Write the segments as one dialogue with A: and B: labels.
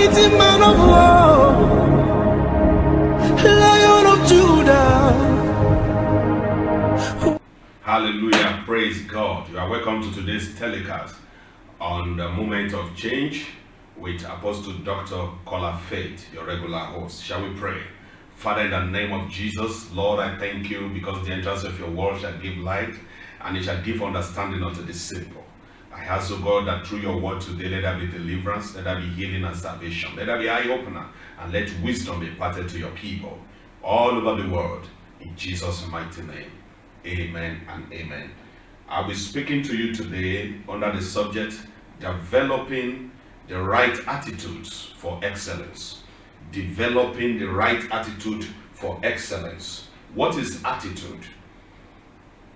A: mighty man of war, Lion of Judah.
B: Hallelujah, praise God. You are welcome to today's telecast on the Moment of Change with Apostle Dr. Kola Faith, your regular host. Shall we pray? Father, in the name of Jesus, Lord, I thank you because the entrance of your word shall give light and it shall give understanding unto the simple. I ask, O God, that through your word today, let there be deliverance, let there be healing and salvation, let there be eye-opener, and let wisdom be imparted to your people all over the world. In Jesus' mighty name, amen and amen. I'll be speaking to you today under the subject, developing the right attitudes for excellence. Developing the right attitude for excellence. What is attitude?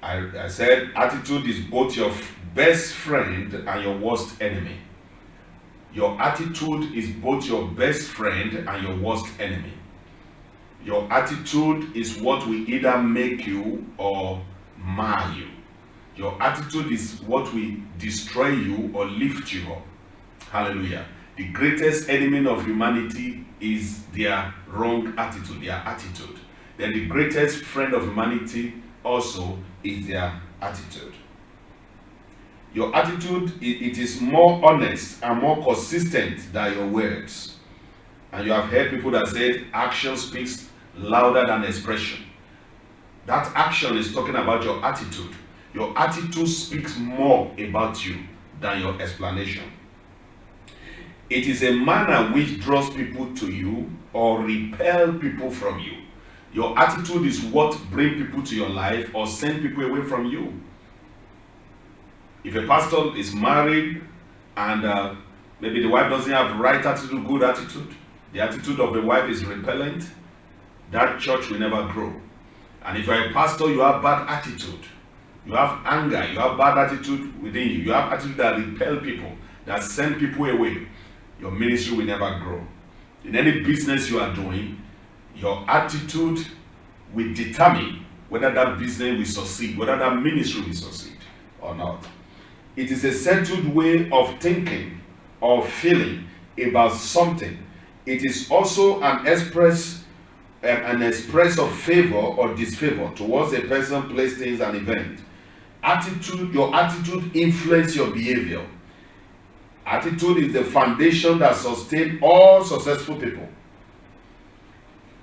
B: I said attitude is both your best friend and your worst enemy. Your attitude is both your best friend and your worst enemy. Your attitude is what will either make you or mar you. Your attitude is what will destroy you or lift you up. Hallelujah. The greatest enemy of humanity is their wrong attitude, their attitude. Then the greatest friend of humanity also is their attitude. Your attitude, it is more honest and more consistent than your words. And you have heard people that said action speaks louder than expression. That action is talking about your attitude. Your attitude speaks more about you than your explanation. It is a manner which draws people to you or repel people from you. Your attitude is what brings people to your life or send people away from you. If a pastor is married and maybe the wife doesn't have right attitude, good attitude, the attitude of the wife is repellent, that church will never grow. And if you're a pastor, you have bad attitude, you have anger, you have bad attitude within you, you have attitude that repel people, that send people away, your ministry will never grow. In any business you are doing, your attitude will determine whether that business will succeed, whether that ministry will succeed or not. It is a settled way of thinking or feeling about something. It is also an express of favor or disfavor towards a person, place, things, and event. Your attitude influences your behavior. Attitude is the foundation that sustains all successful people.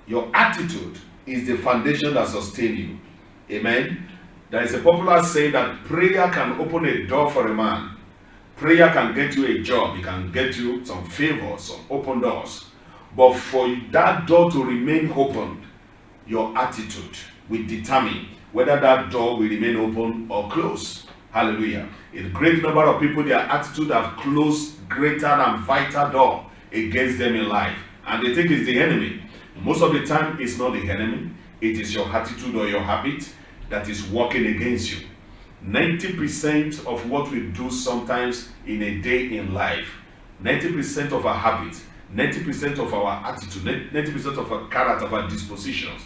B: Your attitude is the foundation that sustains you. Amen. There is a popular saying that prayer can open a door for a man. Prayer can get you a job. It can get you some favors, some open doors. But for that door to remain open, your attitude will determine whether that door will remain open or closed. Hallelujah. A great number of people, their attitude have closed greater and vital door against them in life. And they think it's the enemy. Most of the time, it's not the enemy. It is your attitude or your habit that is working against you. 90% of what we do sometimes in a day in life, 90% of our habits, 90% of our attitude, 90% of our character, of our dispositions,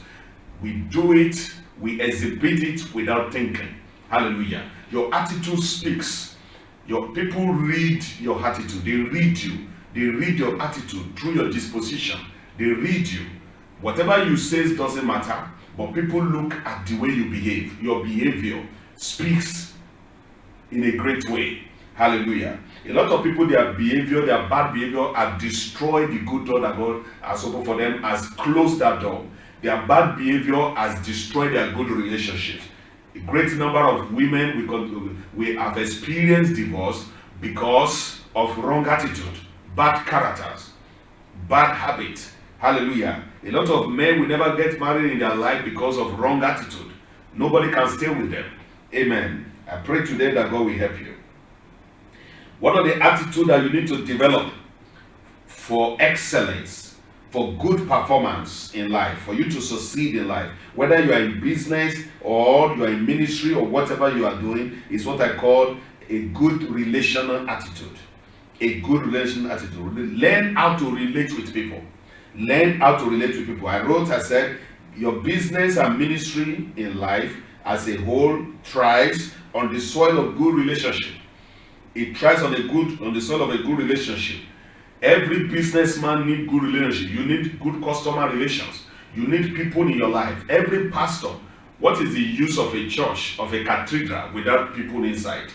B: we do it, we exhibit it without thinking. Hallelujah. Your attitude speaks. Your people read your attitude. They read you. They read your attitude through your disposition. They read you. Whatever you say doesn't matter, but people look at the way you behave. Your behavior speaks in a great way. Hallelujah. A lot of people, their behavior, their bad behavior have destroyed the good door that God has opened for them, has closed that door. Their bad behavior has destroyed their good relationships. A great number of women we have experienced divorce because of wrong attitude, bad characters, bad habits. Hallelujah. A lot of men will never get married in their life because of wrong attitude. Nobody can stay with them. Amen. I pray today that God will help you. What are the attitudes that you need to develop for excellence, for good performance in life, for you to succeed in life? Whether you are in business or you are in ministry or whatever you are doing, is what I call a good relational attitude. A good relational attitude. Learn how to relate with people. Learn how to relate with people. I said, your business and ministry in life as a whole thrives on the soil of good relationship. It thrives on the soil of a good relationship. Every businessman needs good relationship. You need good customer relations. You need people in your life. Every pastor, what is the use of a church, of a cathedral without people inside?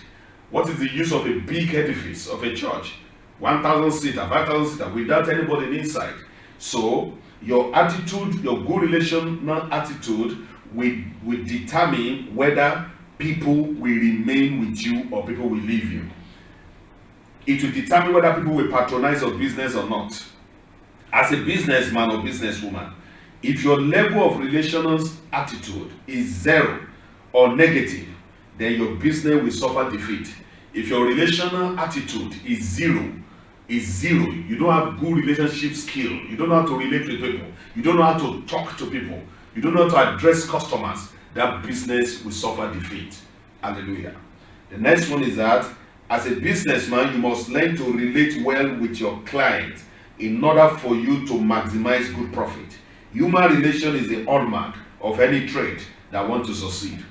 B: What is the use of a big edifice of a church? 1,000 seater, 5,000 seater without anybody inside. So your attitude, your good relational attitude will determine whether people will remain with you or people will leave you. It will determine whether people will patronize your business or not. As a businessman or businesswoman, if your level of relational attitude is zero or negative, then your business will suffer defeat. If your relational attitude is zero, you don't have good relationship skill, you don't know how to relate with people, you don't know how to talk to people, you don't know how to address customers, that business will suffer defeat. Hallelujah. The next one is that as a businessman, you must learn to relate well with your client in order for you to maximize good profit. Human relation is the hallmark of any trade that wants to succeed.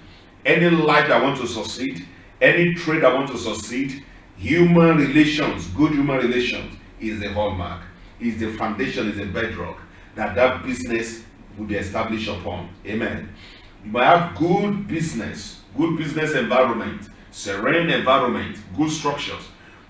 B: Any life that wants to succeed, any trade that wants to succeed, human relations, good human relations is the hallmark, is the foundation, is the bedrock that business will be established upon. Amen. You might have good business environment, serene environment, good structures,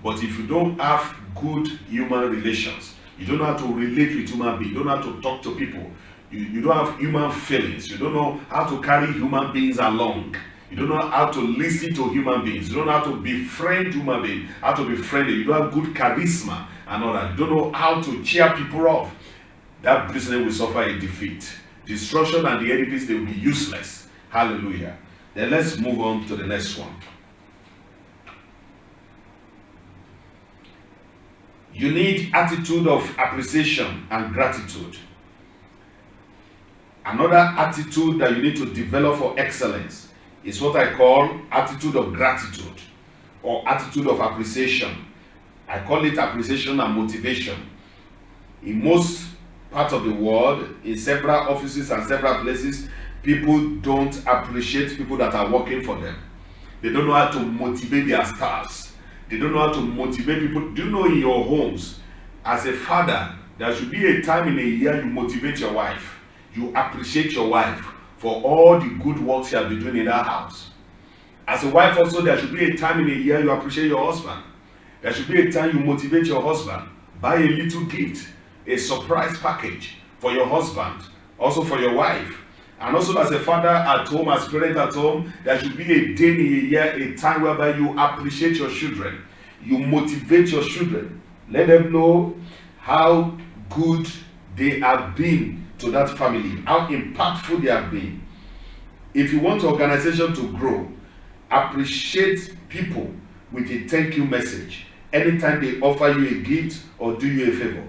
B: but if you don't have good human relations, you don't know how to relate with human beings, you don't know how to talk to people, you don't have human feelings, you don't know how to carry human beings along, you don't know how to listen to human beings, you don't know how to befriend human beings, how to be friendly, you don't have good charisma and all that, you don't know how to cheer people off, that business will suffer a defeat. Destruction and the edifice, they will be useless. Hallelujah. Then let's move on to the next one. You need attitude of appreciation and gratitude. Another attitude that you need to develop for excellence is what I call attitude of gratitude or attitude of appreciation. I call it appreciation and motivation. In most parts of the world, in several offices and several places, people don't appreciate people that are working for them. They don't know how to motivate their staffs. They don't know how to motivate people. Do you know in your homes, as a father, there should be a time in a year you motivate your wife. You appreciate your wife for all the good work she has been doing in that house. As a wife also, there should be a time in a year you appreciate your husband. There should be a time you motivate your husband. Buy a little gift, a surprise package for your husband, also for your wife. And also as a father at home, as a parent at home, there should be a day in a year, a time whereby you appreciate your children. You motivate your children. Let them know how good they have been to that family, how impactful they have been. If you want your organization to grow, appreciate people with a thank you message anytime they offer you a gift or do you a favor.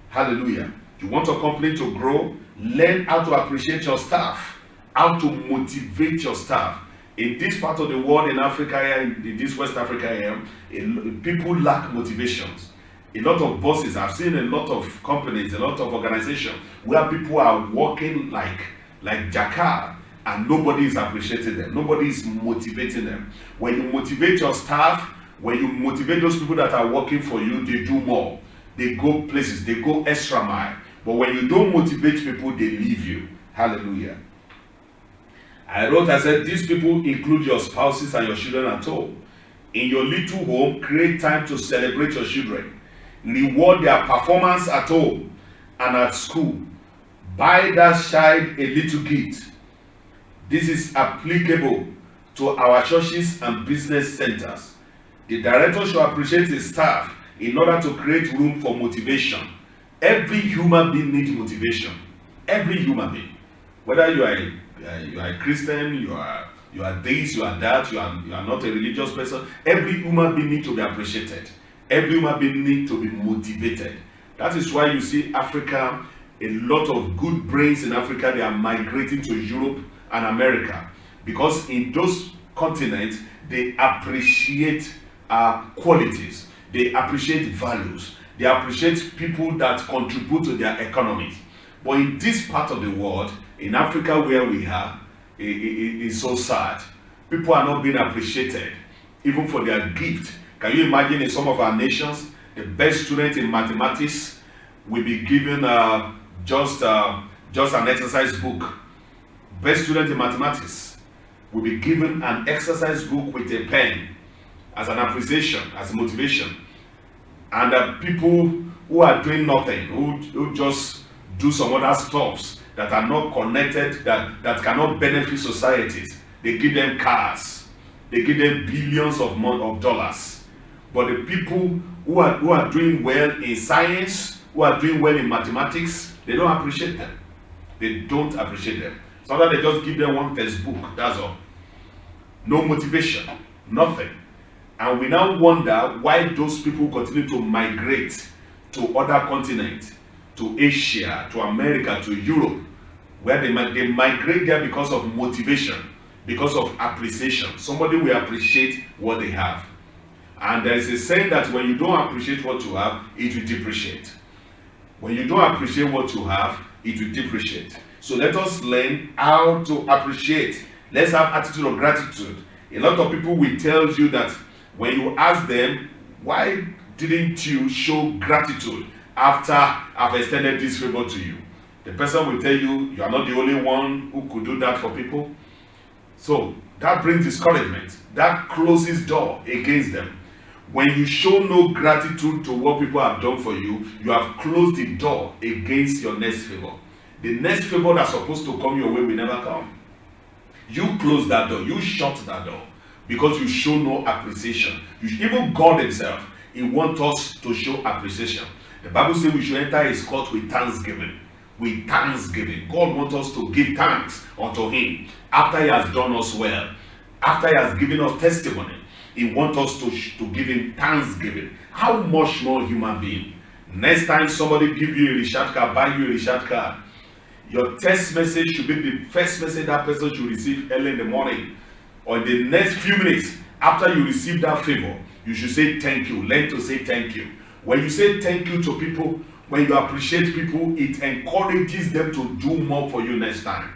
B: Hallelujah. You want your company to grow, learn how to appreciate your staff, how to motivate your staff. In this part of the world, in Africa, in this West Africa, people lack motivations. A lot of bosses, I've seen a lot of companies, a lot of organizations where people are working like jackass and nobody is appreciating them, nobody is motivating them. When you motivate your staff, when you motivate those people that are working for you, they do more. They go places, they go extra mile. But when you don't motivate people, they leave you. Hallelujah. I said, these people include your spouses and your children at home. In your little home, create time to celebrate your children. Reward their performance at home and at school. Buy that child a little gift. This is applicable to our churches and business centers. The director should appreciate his staff in order to create room for motivation. Every human being needs motivation. Every human being. Whether you are a Christian, you are this, you are that, you are not a religious person. Every human being needs to be appreciated. Every human being needs to be motivated. That is why you see Africa, a lot of good brains in Africa, they are migrating to Europe and America. Because in those continents, they appreciate qualities. They appreciate values. They appreciate people that contribute to their economies. But in this part of the world, in Africa where we are, it's so sad. People are not being appreciated, even for their gift. Can you imagine in some of our nations, The best student in mathematics will be given just an exercise book. Best student in mathematics will be given an exercise book with a pen as an appreciation, as motivation. And people who are doing nothing, who just do some other stuffs that are not connected, that cannot benefit societies, they give them cars, they give them billions of dollars. But the people who are doing well in science, who are doing well in mathematics, they don't appreciate them. They don't appreciate them. Sometimes they just give them one textbook, that's all. No motivation, nothing. And we now wonder why those people continue to migrate to other continents, to Asia, to America, to Europe, where they migrate there because of motivation, because of appreciation. Somebody will appreciate what they have. And there is a saying that when you don't appreciate what you have, it will depreciate. When you don't appreciate what you have, it will depreciate. So let us learn how to appreciate. Let's have attitude of gratitude. A lot of people will tell you that when you ask them, why didn't you show gratitude after I've extended this favor to you? The person will tell you, you are not the only one who could do that for people. So that brings discouragement. That closes door against them. When you show no gratitude to what people have done for you, you have closed the door against your next favor. The next favor that's supposed to come your way will never come. You close that door, you shut that door, because you show no appreciation. Even God himself, he wants us to show appreciation. The Bible says we should enter his court with thanksgiving. With thanksgiving. God wants us to give thanks unto him after he has done us well. After he has given us testimony, he wants us to give him thanksgiving. How much more human being? Next time somebody give you a recharge card, buy you a recharge card, your text message should be the first message that person should receive early in the morning, or in the next few minutes after you receive that favor. You should say thank you. Learn to say thank you. When you say thank you to people, when you appreciate people, it encourages them to do more for you next time.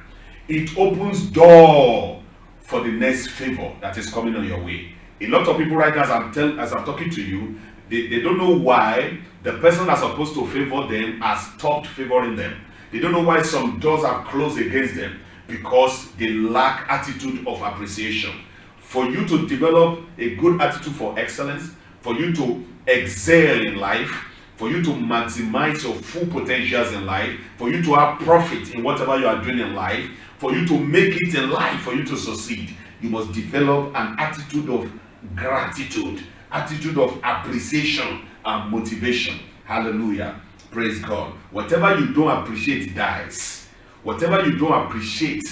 B: It opens door for the next favor that is coming on your way. A lot of people right now, as I'm talking to you, they don't know why the person that's supposed to favor them has stopped favoring them. They don't know why some doors are closed against them, because they lack attitude of appreciation. For you to develop a good attitude for excellence, for you to excel in life, for you to maximize your full potentials in life, for you to have profit in whatever you are doing in life, for you to make it in life, for you to succeed, you must develop an attitude of gratitude, attitude of appreciation and motivation. Hallelujah. Praise God. Whatever you don't appreciate dies. Whatever you don't appreciate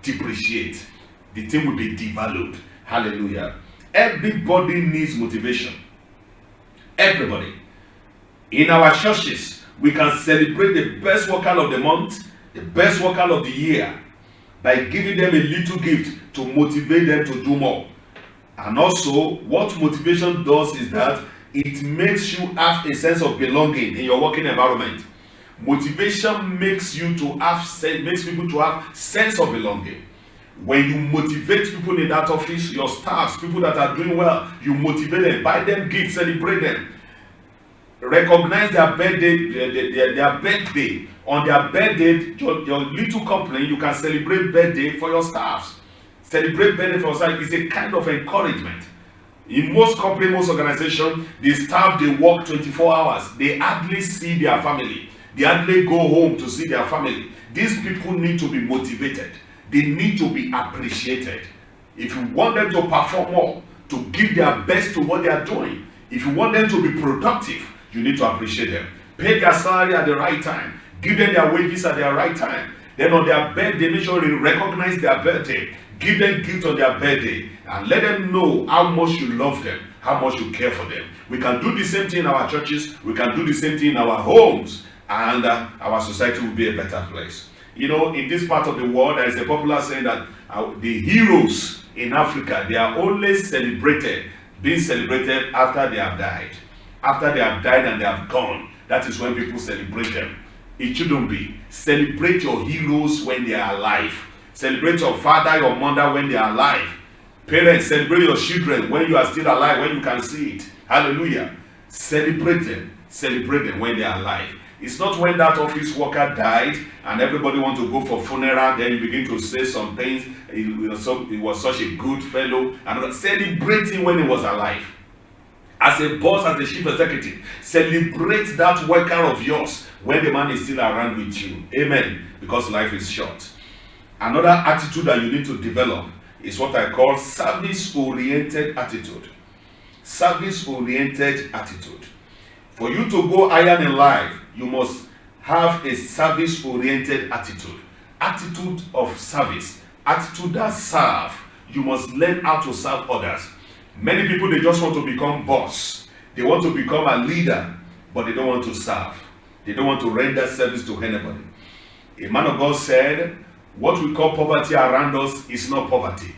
B: depreciate. The thing will be devalued. Hallelujah. Everybody needs motivation. Everybody. In our churches, we can celebrate the best worker of the month, the best worker of the year, by giving them a little gift to motivate them to do more. And also, what motivation does is that it makes you have a sense of belonging in your working environment. Motivation makes people to have sense of belonging. When you motivate people in that office, your staffs, people that are doing well, you motivate them, buy them gifts, celebrate them, recognize their birthday. On their birthday, your little company, you can celebrate birthday for your staffs. Celebrate birthday for your staff is a kind of encouragement. In most companies, most organizations, the staff, they work 24 hours. They hardly see their family. They hardly go home to see their family. These people need to be motivated. They need to be appreciated. If you want them to perform more, to give their best to what they are doing, if you want them to be productive, you need to appreciate them. Pay their salary at the right time. Give them their wages at the right time. Then on their birthday, make sure you recognize their birthday. Give them gifts on their birthday and let them know how much you love them, how much you care for them. We can do the same thing in our churches. We can do the same thing in our homes, and our society will be a better place. You know, in this part of the world, there is a popular saying that the heroes in Africa, they are only being celebrated after they have died. After they have died and they have gone, that is when people celebrate them. It shouldn't be. Celebrate your heroes when they are alive. Celebrate your father, your mother when they are alive. Parents, celebrate your children when you are still alive, when you can see it. Hallelujah. Celebrate them when they are alive. It's not when that office worker died and everybody wants to go for funeral, then you begin to say some things. It was such a good fellow. And celebrate him when he was alive. As a boss, as a chief executive, celebrate that worker of yours when the man is still around with you. Amen. Because life is short. Another attitude that you need to develop is what I call service-oriented attitude. Service-oriented attitude. For you to go higher in life, you must have a service-oriented attitude. Attitude of service. Attitude that serve. You must learn how to serve others. Many people, they just want to become boss. They want to become a leader, but they don't want to serve. They don't want to render service to anybody. A man of God said, what we call poverty around us is not poverty.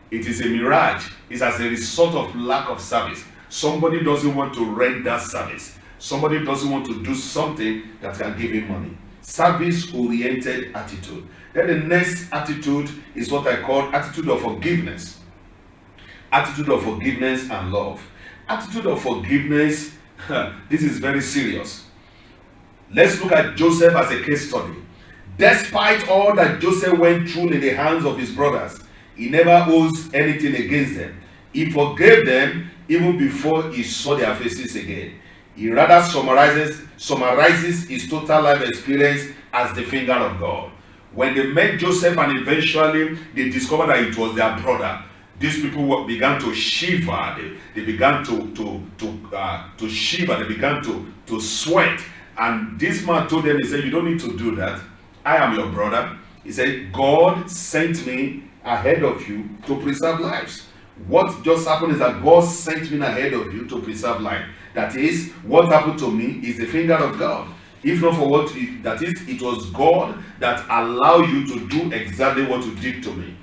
B: It is a mirage. It's as a result of lack of service. Somebody doesn't want to render service. Somebody doesn't want to do something that can give him money. Service-oriented attitude. Then the next attitude is what I call attitude of forgiveness. Attitude of forgiveness and love. Attitude of forgiveness, this is very serious. Let's look at Joseph as a case study. Despite all that Joseph went through in the hands of his brothers, he never owes anything against them. He forgave them even before he saw their faces again. He rather summarizes his total life experience as the finger of God. When they met Joseph and eventually they discovered that it was their brother, these people began to shiver. They began to shiver. They began to sweat. And this man told them, he said, you don't need to do that. I am your brother. He said, God sent me ahead of you to preserve lives. What just happened is that God sent me ahead of you to preserve life. That is, what happened to me is the finger of God. If not for what, that is, it was God that allowed you to do exactly what you did to me.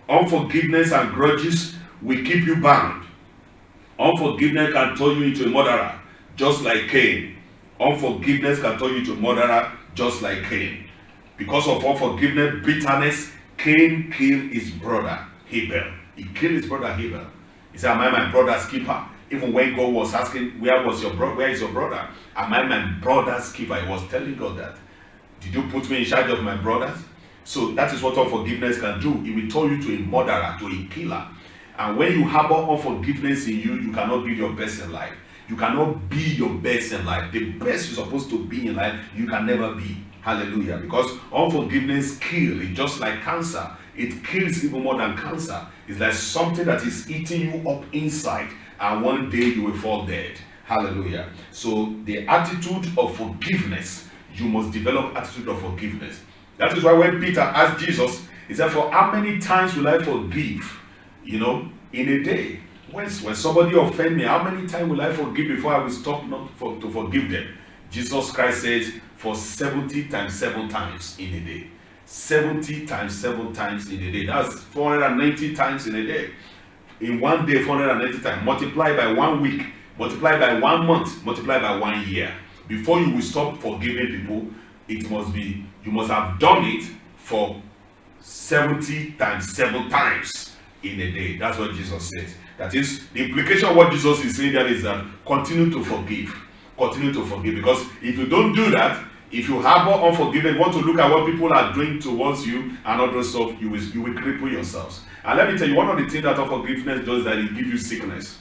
B: Unforgiveness and grudges will keep you bound. Unforgiveness can turn you into a murderer, just like Cain. Unforgiveness can turn you into a murderer, just like Cain. Because of unforgiveness, bitterness, Cain killed his brother Abel. He killed his brother Abel. He said, am I my brother's keeper? Even when God was asking, where is your brother? Am I my brother's keeper? He was telling God that. Did you put me in charge of my brothers? So that is what unforgiveness can do. It will turn you to a murderer, to a killer. And when you harbor unforgiveness in you, you cannot be your best in life. You cannot be your best in life. The best you're supposed to be in life, you can never be. Hallelujah. Because unforgiveness kills. It's just like cancer. It kills even more than cancer. It's like something that is eating you up inside. And one day you will fall dead. Hallelujah. So the attitude of forgiveness, you must develop attitude of forgiveness. That is why when Peter asked Jesus, he said, for how many times will I forgive? In a day. When somebody offend me, how many times will I forgive before I will stop to forgive them? Jesus Christ says, for 70 times 7 times in a day. 70 times 7 times in a day. That's 490 times in a day. In one day, 490 times. Multiply by 1 week. Multiply by 1 month. Multiply by 1 year. Before you will stop forgiving people, you must have done it for 70 times 7 times in a day. That's what Jesus says. That is, the implication of what Jesus is saying there is that continue to forgive. Continue to forgive. Because if you don't do that, if you harbor unforgiveness, want to look at what people are doing towards you and other stuff, you will cripple yourselves. And let me tell you, one of the things that unforgiveness does is that it gives you sickness.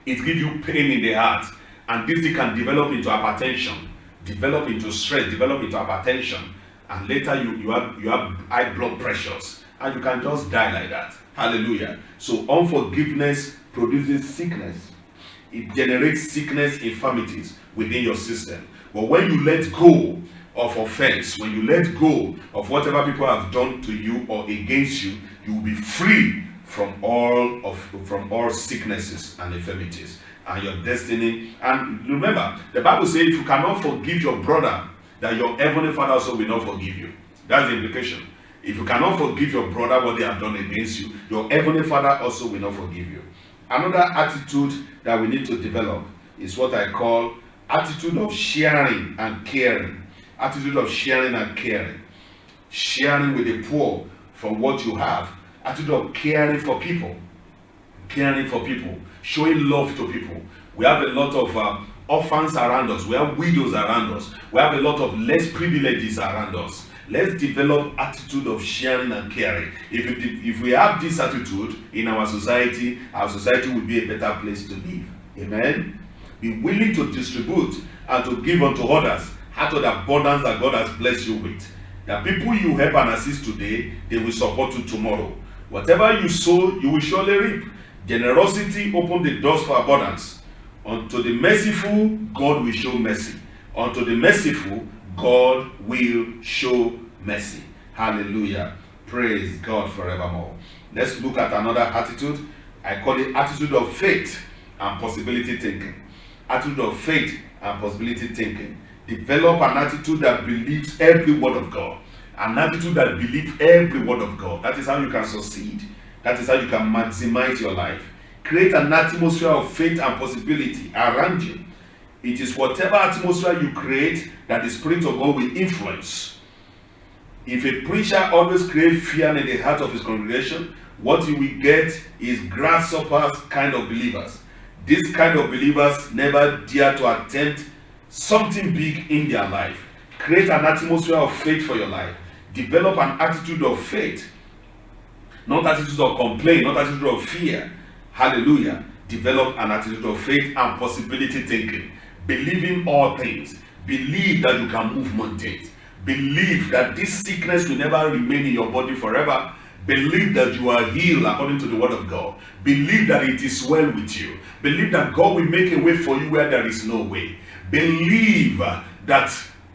B: It gives you pain in the heart. And this thing can develop into hypertension, develop into stress, develop into hypertension. And later you have high blood pressures. And you can just die like that. Hallelujah. So unforgiveness produces sickness. It generates sickness, infirmities within your system. But when you let go of offense, when you let go of whatever people have done to you or against you, you will be free from all sicknesses and infirmities and your destiny. And remember, the Bible says if you cannot forgive your brother, that your heavenly Father also will not forgive you. That's the implication. If you cannot forgive your brother what they have done against you, your heavenly Father also will not forgive you. Another attitude that we need to develop is what I call attitude of sharing and caring. Attitude of sharing and caring. Sharing with the poor from what you have. Attitude of caring for people. Caring for people. showing love to people. We have a lot of orphans around us. We have widows around us. We have a lot of less privileges around us. Let's develop attitude of sharing and caring. If we have this attitude in our society will be a better place to live. Amen. Be willing to distribute and to give unto others out of the abundance that God has blessed you with. The people you help and assist today, they will support you tomorrow. Whatever you sow, you will surely reap. Generosity opens the doors for abundance. Unto the merciful, God will show mercy. Unto the merciful, God will show mercy. Hallelujah. Praise God forevermore. Let's look at another attitude. I call it attitude of faith and possibility thinking. Attitude of faith and possibility thinking. Develop an attitude that believes every word of God. An attitude that believes every word of God. That is how you can succeed. That is how you can maximize your life. Create an atmosphere of faith and possibility around you. It is whatever atmosphere you create that the Spirit of God will influence. If a preacher always creates fear in the heart of his congregation, what you will get is grasshoppers kind of believers. These kind of believers never dare to attempt something big in their life. Create an atmosphere of faith for your life. Develop an attitude of faith. Not attitude of complaint, not attitude of fear. Hallelujah. Develop an attitude of faith and possibility thinking. Believe in all things. Believe that you can move mountains. Believe that this sickness will never remain in your body forever. Believe that you are healed according to the word of God. Believe that it is well with you. Believe that God will make a way for you where there is no way. Believe that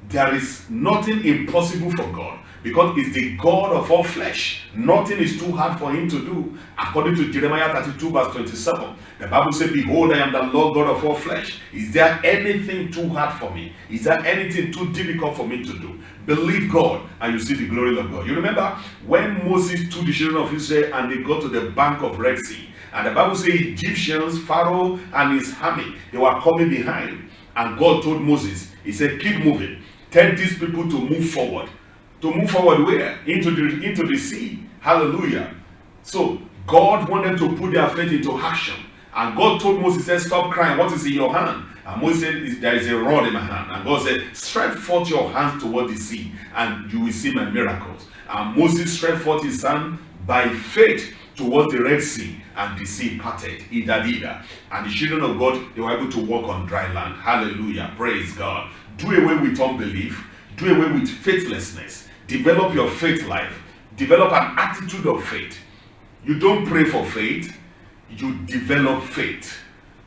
B: there is nothing impossible for God, because it's the God of all flesh. Nothing is too hard for him to do. According to Jeremiah 32 verse 27, the Bible says, behold, I am the Lord God of all flesh. Is there anything too hard for me? Is there anything too difficult for me to do? Believe God and you see the glory of God. You remember when Moses took the children of Israel and they got to the bank of Red Sea, and the Bible says Egyptians, Pharaoh and his army, they were coming behind, and God told Moses, he said, keep moving. Tell these people to move forward. To move forward where? Into the sea. Hallelujah. So God wanted to put their faith into action. And God told Moses, said, stop crying. What is in your hand? And Moses said, there is a rod in my hand. And God said, stretch forth your hands toward the sea, and you will see my miracles. And Moses stretched forth his hand by faith towards the Red Sea, and the sea parted. And the children of God, they were able to walk on dry land. Hallelujah. Praise God. Do away with unbelief. Do away with faithlessness. Develop your faith life. Develop an attitude of faith. You don't pray for faith. You develop faith.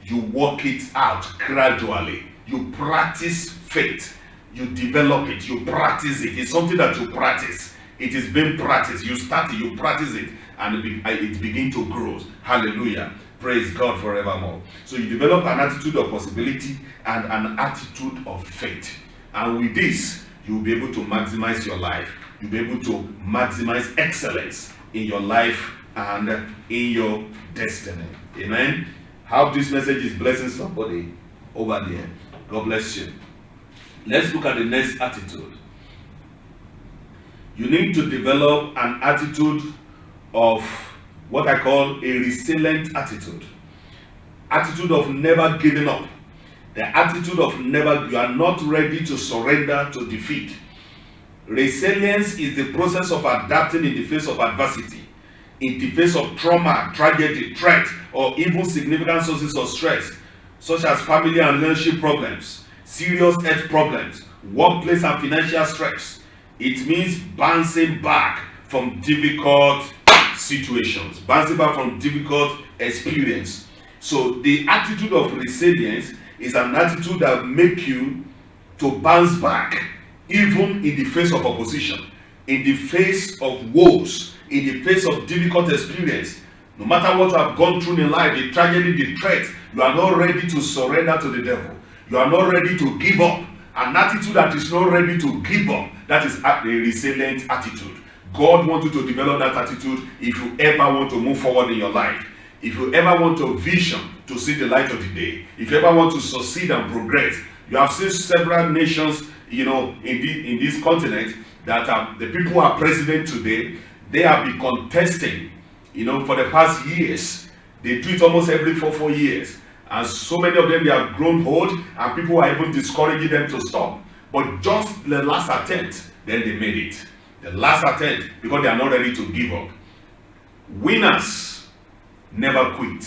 B: You work it out gradually. You practice faith. You develop it. You practice it. It's something that you practice. It is being practiced. You start it. You practice it. And it begins to grow. Hallelujah. Praise God forevermore. So you develop an attitude of possibility and an attitude of faith. And with this, you will be able to maximize your life. You'll be able to maximize excellence in your life and in your destiny. Amen. How this message is blessing somebody over there. God bless you. Let's look at the next attitude. You need to develop an attitude of what I call a resilient attitude. Attitude of never giving up. The attitude of never, you are not ready to surrender to defeat. Resilience is the process of adapting in the face of adversity, in the face of trauma, tragedy, threat, or even significant sources of stress, such as family and relationship problems, serious health problems, workplace and financial stress. It means bouncing back from difficult situations, bouncing back from difficult experience. So the attitude of resilience is an attitude that makes you to bounce back even in the face of opposition, in the face of woes, in the face of difficult experience. No matter what you have gone through in life, the tragedy, the threat, you are not ready to surrender to the devil. You are not ready to give up. An attitude that is not ready to give up, that is a resilient attitude. God wants you to develop that attitude if you ever want to move forward in your life. If you ever want a vision to see the light of the day, if you ever want to succeed and progress. You have seen several nations, in this continent, that the people who are president today, they have been contesting, for the past years, They do it almost every 4 years. And so many of them, they have grown old, and people are even discouraging them to stop. But just the last attempt, then they made it. The last attempt, because they are not ready to give up. Winners never quit,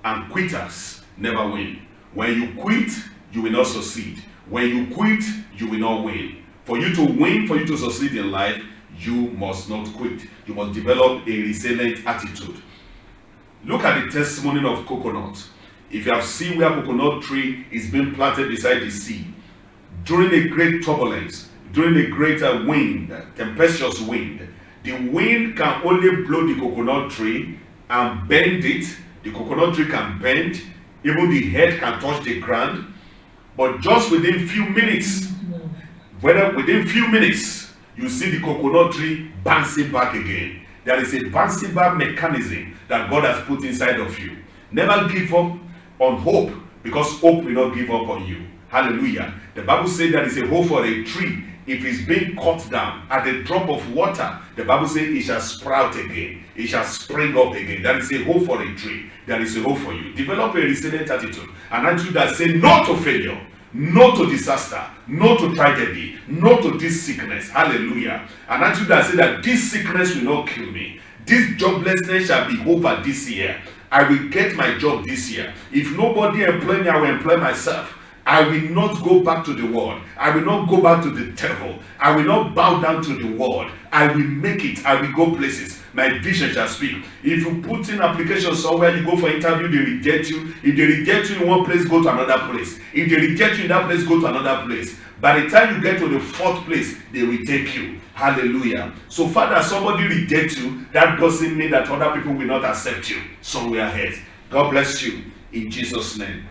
B: and quitters never win. When you quit, you will not succeed. When you quit, you will not win. For you to win, for you to succeed in life, you must not quit. You must develop a resilient attitude. Look at the testimony of coconut. If you have seen where coconut tree is being planted beside the sea, during a great turbulence, during a greater wind, tempestuous wind, the wind can only blow the coconut tree and bend it. The coconut tree can bend, even the head can touch the ground. But just within few minutes, you see the coconut tree bouncing back again. There is a bouncing back mechanism that God has put inside of you. Never give up on hope, because hope will not give up on you. Hallelujah. The Bible says there is a hope for a tree. If it's being cut down at a drop of water, the Bible says it shall sprout again. It shall spring up again. That is a hope for a tree. There is a hope for you. Develop a resilient attitude. An attitude that says no to failure, no to disaster, no to tragedy, no to this sickness. Hallelujah. An attitude that says that this sickness will not kill me. This joblessness shall be over this year. I will get my job this year. If nobody employ me, I will employ myself. I will not go back to the world. I will not go back to the devil. I will not bow down to the world. I will make it. I will go places. My vision shall speak. If you put in application somewhere, you go for interview, they reject you. If they reject you in one place, go to another place. If they reject you in that place, go to another place. By the time you get to the 4th place, they will take you. Hallelujah. So Father, somebody rejects you, that doesn't mean that other people will not accept you somewhere else. God bless you in Jesus' name.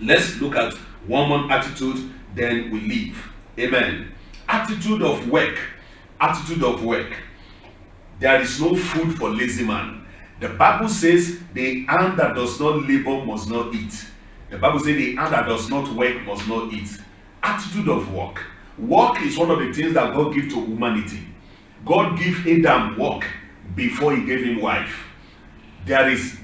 B: Let's look at one more attitude, then we leave. Amen. Attitude of work. Attitude of work. There is no food for lazy man. The Bible says the hand that does not labor must not eat. The Bible says the hand that does not work must not eat. Attitude of work. Work is one of the things that God gives to humanity. God gave Adam work before he gave him wife. There is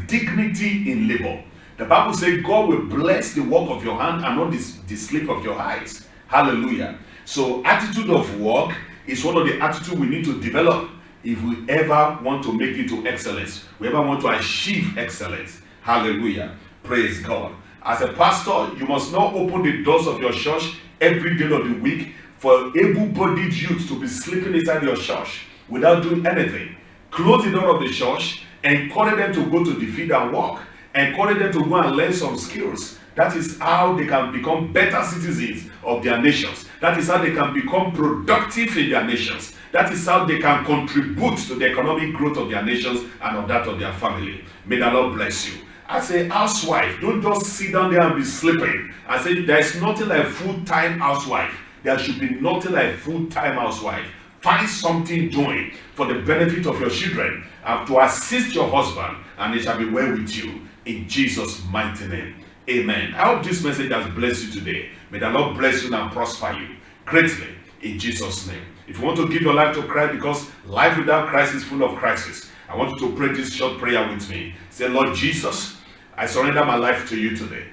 B: dignity in labor. The Bible says God will bless the work of your hand and not the sleep of your eyes. Hallelujah. So attitude of work is one of the attitudes we need to develop if we ever want to make it to excellence. We ever want to achieve excellence. Hallelujah. Praise God. As a pastor, you must not open the doors of your church every day of the week for able-bodied youth to be sleeping inside your church without doing anything. Close the door of the church, encourage them to go to the field and work. Encourage them to go and learn some skills. That is how they can become better citizens of their nations. That is how they can become productive in their nations. That is how they can contribute to the economic growth of their nations and of that of their family. May the Lord bless you. As a housewife, don't just sit down there and be sleeping. I say there is nothing like full-time housewife. There should be nothing like full-time housewife. Find something doing for the benefit of your children and to assist your husband, and it shall be well with you in Jesus' mighty name. Amen. I hope this message has blessed you today. May the Lord bless you and prosper you greatly in Jesus' name. If you want to give your life to Christ, because life without Christ is full of crisis, I want you to pray this short prayer with me. Say, Lord Jesus, I surrender my life to you today.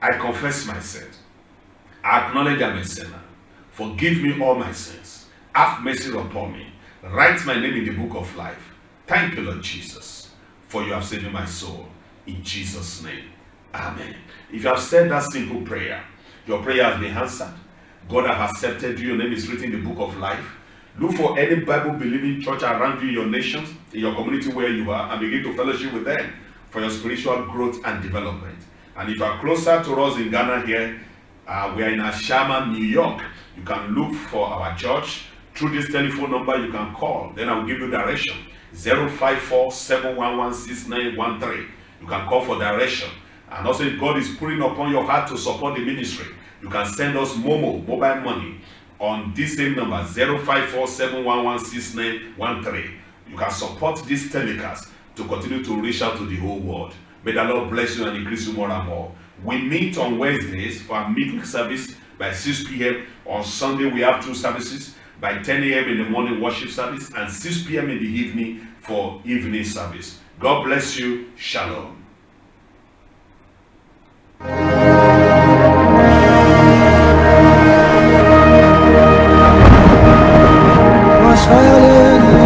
B: I confess my sins. I acknowledge I'm a sinner. Forgive me all my sins. Have mercy upon me. Write my name in the book of life. Thank you, Lord Jesus, for you have saved my soul. In Jesus' name. Amen. If you have said that simple prayer, your prayer has been answered. God has accepted you. Your name is written in the book of life. Look for any Bible-believing church around you in your nations, in your community where you are, and begin to fellowship with them for your spiritual growth and development. And if you are closer to us in Ghana here, we are in Ashama, New York. You can look for our church through this telephone number. You can call. Then I will give you direction. 054-711-6913. You can call for direction. And also, if God is putting upon your heart to support the ministry, you can send us mobile money on this same number, 054-711-6913. You can support this telecast to continue to reach out to the whole world. May the Lord bless you and increase you more and more. We meet on Wednesdays for our midweek service by 6 p.m. On Sunday, we have 2 services, by 10 a.m. in the morning worship service and 6 p.m. in the evening for evening service. God bless you. Shalom.